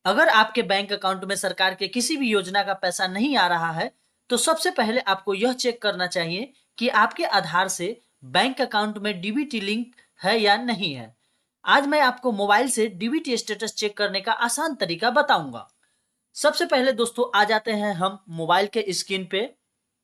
अगर आपके bank account में सरकार के किसी भी योजना का पैसा नहीं आ रहा है तो सबसे पहले आपको यह चेक करना चाहिए कि आपके आधार से बैंक अकाउंट में डीबीटी लिंक है या नहीं है। आज मैं आपको मोबाइल से डीबीटी स्टेटस चेक करने का आसान तरीका बताऊंगा। सबसे पहले दोस्तों आ जाते हैं हम मोबाइल के स्क्रीन पे।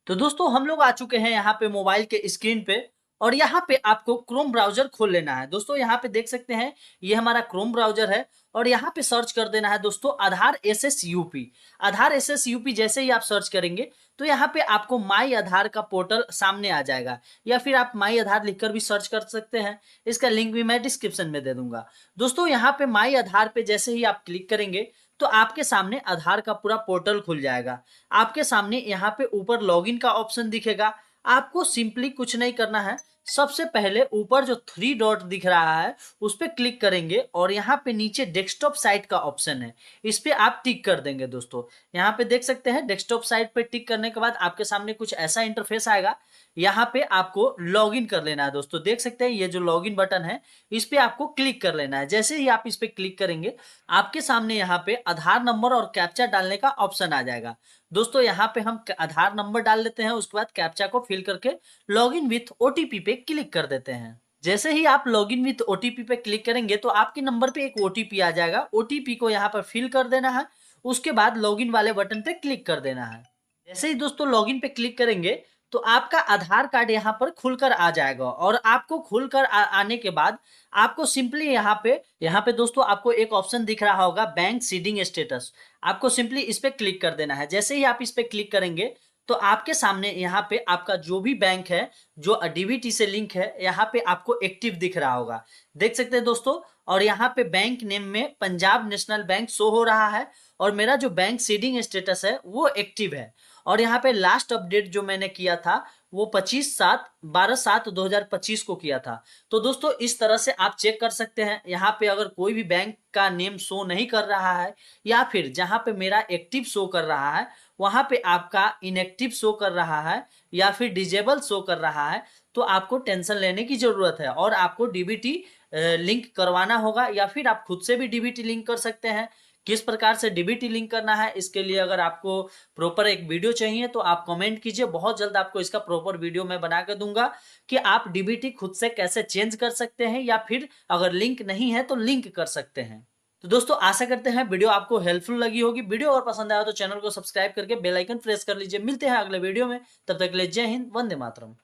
तो दोस्तों हम लोग आ चुके हैं यहाँ पे मोबाइल के स्क्रीन पे और यहाँ पे आपको क्रोम ब्राउजर खोल लेना है। दोस्तों यहाँ पे देख सकते हैं ये हमारा क्रोम ब्राउजर है और यहाँ पे सर्च कर देना है दोस्तों आधार एसएसयूपी। आधार एसएसयूपी जैसे ही आप सर्च करेंगे तो यहाँ पे आपको माई आधार का पोर्टल सामने आ जाएगा, या फिर आप माई आधार लिखकर भी सर्च कर सकते हैं। इसका लिंक भी मैं डिस्क्रिप्शन में दे दूंगा। दोस्तों यहाँ पे माई आधार पे जैसे ही आप क्लिक करेंगे तो आपके सामने आधार का पूरा पोर्टल खुल जाएगा। आपके सामने यहाँ पे ऊपर लॉगिन का ऑप्शन दिखेगा। आपको सिंपली कुछ नहीं करना है, सबसे पहले ऊपर जो थ्री डॉट दिख रहा है उस पर क्लिक करेंगे और यहाँ पे नीचे डेस्कटॉप साइट का ऑप्शन है, इस पे आप टिक कर देंगे। दोस्तों यहाँ पे देख सकते हैं डेस्कटॉप साइट पे टिक करने के बाद आपके सामने कुछ ऐसा इंटरफेस आएगा। यहाँ पे आपको लॉगिन कर लेना है। दोस्तों देख सकते हैं ये जो लॉगिन बटन है इस पे आपको क्लिक कर लेना है। जैसे ही आप इस पे क्लिक करेंगे आपके सामने यहाँ पे आधार नंबर और कैप्चा डालने का ऑप्शन आ जाएगा। दोस्तों यहाँ पे हम आधार नंबर डाल लेते हैं, उसके बाद कैप्चा को फिल करके लॉगिन विथ ओटीपी पे क्लिक कर देते हैं। जैसे ही आप लॉगिन विथ ओटीपी पे क्लिक करेंगे तो आपके नंबर पे एक ओटीपी आ जाएगा। ओटीपी को यहाँ पर फिल कर देना है, उसके बाद लॉगिन वाले बटन पे क्लिक कर देना है। जैसे ही दोस्तों लॉगिन पे क्लिक करेंगे तो आपका आधार कार्ड यहाँ पर खुलकर आ जाएगा और आपको खुलकर आने के बाद आपको सिंपली यहाँ पे दोस्तों आपको एक ऑप्शन दिख रहा होगा बैंक सीडिंग स्टेटस। आपको सिंपली इस पे क्लिक कर देना है। जैसे ही आप इस पे क्लिक करेंगे तो आपके सामने यहाँ पे आपका जो भी बैंक है जो डीबीटी से लिंक है यहाँ पे आपको एक्टिव दिख रहा होगा, देख सकते हैं दोस्तों। और यहाँ पे बैंक नेम में पंजाब नेशनल बैंक शो हो रहा है और मेरा जो बैंक सीडिंग स्टेटस है वो एक्टिव है। और यहाँ पे लास्ट अपडेट जो मैंने किया था वो 12/7/2025 को किया था। तो दोस्तों इस तरह से आप चेक कर सकते हैं। यहाँ पे अगर कोई भी बैंक का नेम शो नहीं कर रहा है या फिर जहाँ पे मेरा एक्टिव शो कर रहा है वहां पे आपका इनएक्टिव शो कर रहा है या फिर डिजेबल शो कर रहा है तो आपको टेंशन लेने की जरूरत है और आपको डीबीटी लिंक करवाना होगा, या फिर आप खुद से भी डीबीटी लिंक कर सकते हैं। किस प्रकार से डीबीटी लिंक करना है इसके लिए अगर आपको प्रॉपर एक वीडियो चाहिए तो आप कमेंट कीजिए, बहुत जल्द आपको इसका प्रॉपर वीडियो मैं बना के दूंगा कि आप डीबीटी खुद से कैसे चेंज कर सकते हैं या फिर अगर लिंक नहीं है तो लिंक कर सकते हैं। तो दोस्तों आशा करते हैं वीडियो आपको हेल्पफुल लगी होगी। वीडियो और पसंद आया तो चैनल को सब्सक्राइब करके बेल आइकन प्रेस कर लीजिए। मिलते हैं अगले वीडियो में, तब तक के लिए जय हिंद, वंदे मातरम।